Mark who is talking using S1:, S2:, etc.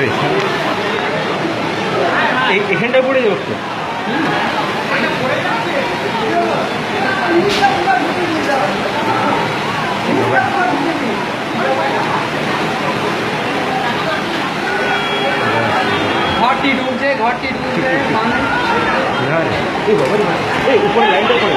S1: আরে এখানটায় পড়ে যাবো তো।
S2: ঘরটি ঢুকছে
S1: উপরে লাইনটা করে